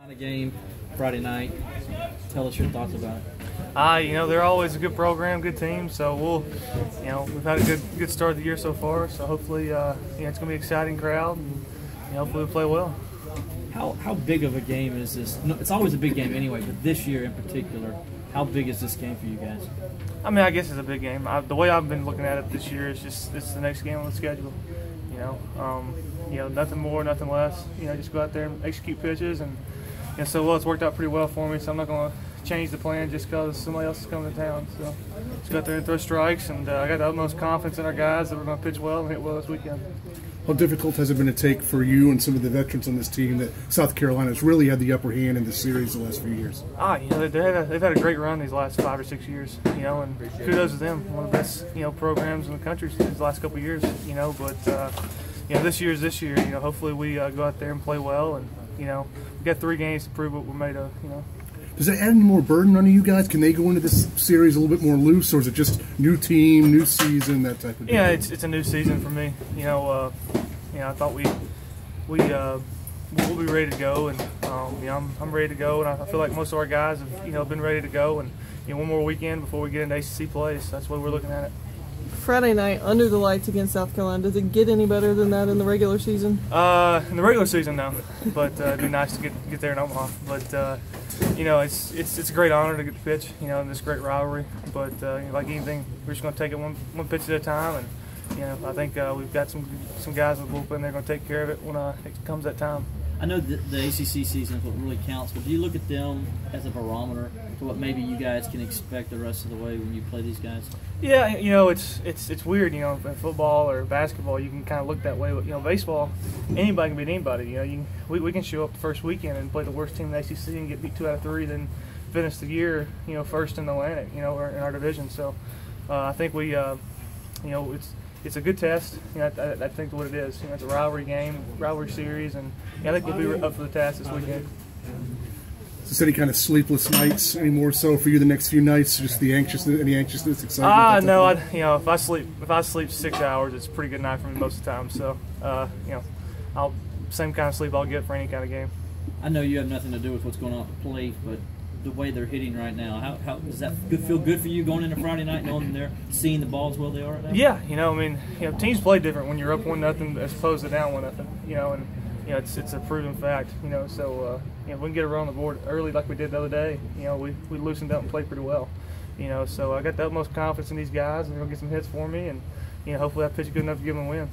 The game Friday night. Tell us your thoughts about it. They're always a good program, good team. So we've had a good start of the year so far. So hopefully, it's gonna be an exciting crowd, and hopefully we play well. How big of a game is this? No, it's always a big game anyway, but this year in particular, how big is this game for you guys? I guess it's a big game. The way I've been looking at it this year is just it's the next game on the schedule. Nothing more, nothing less. Just go out there and execute pitches, and so well, it's worked out pretty well for me. So I'm not going to change the plan just because somebody else is coming to town. So just go out there and throw strikes, and I got the utmost confidence in our guys that we're going to pitch well and hit well this weekend. How difficult has it been to take for you and some of the veterans on this team that South Carolina's really had the upper hand in the series the last few years? They've had a great run these last 5 or 6 years, and kudos to them. One of the best, programs in the country these last couple of years, but this year is this year. Hopefully we go out there and play well, and we got 3 games to prove what we're made of. Does that add any more burden on you guys? Can they go into this series a little bit more loose, or is it just new team, new season, that type of deal? Yeah, it's a new season for me. I thought we'll be ready to go, and I'm ready to go, and I feel like most of our guys have been ready to go, and one more weekend before we get into ACC play. So that's what we're looking at it. Friday night under the lights against South Carolina. Does it get any better than that in the regular season? In the regular season, no. But it'd be nice to get there in Omaha. But it's a great honor to get to pitch. In this great rivalry. But like anything, we're just going to take it one pitch at a time. And I think we've got some guys in the bullpen. They're going to take care of it when it comes that time. I know the ACC season is what really counts, but do you look at them as a barometer to what maybe you guys can expect the rest of the way when you play these guys? Yeah, it's weird. In football or basketball, you can kind of look that way. But baseball, anybody can beat anybody. We can show up the first weekend and play the worst team in the ACC and get beat 2 out of 3, then finish the year, first in the Atlantic, or in our division. So I think we, it's a good test. I think what it is. It's a rivalry game, rivalry series, and I think we'll be up for the task this weekend. Is there any kind of sleepless nights anymore? So for you, the next few nights, just the any anxiousness, excitement? No. If I sleep 6 hours, it's a pretty good night for me most of the time. So same kind of sleep I'll get for any kind of game. I know you have nothing to do with what's going on at the plate, but the way they're hitting right now, how does that feel good for you going into Friday night, knowing they're seeing the balls where they are right now? Yeah, teams play different when you're up 1-0 as opposed to down 1-0. It's a proven fact. So if we can get a run on the board early like we did the other day, we loosened up and played pretty well. So I got the utmost confidence in these guys, and they're gonna get some hits for me, and hopefully I pitch good enough to give them a win.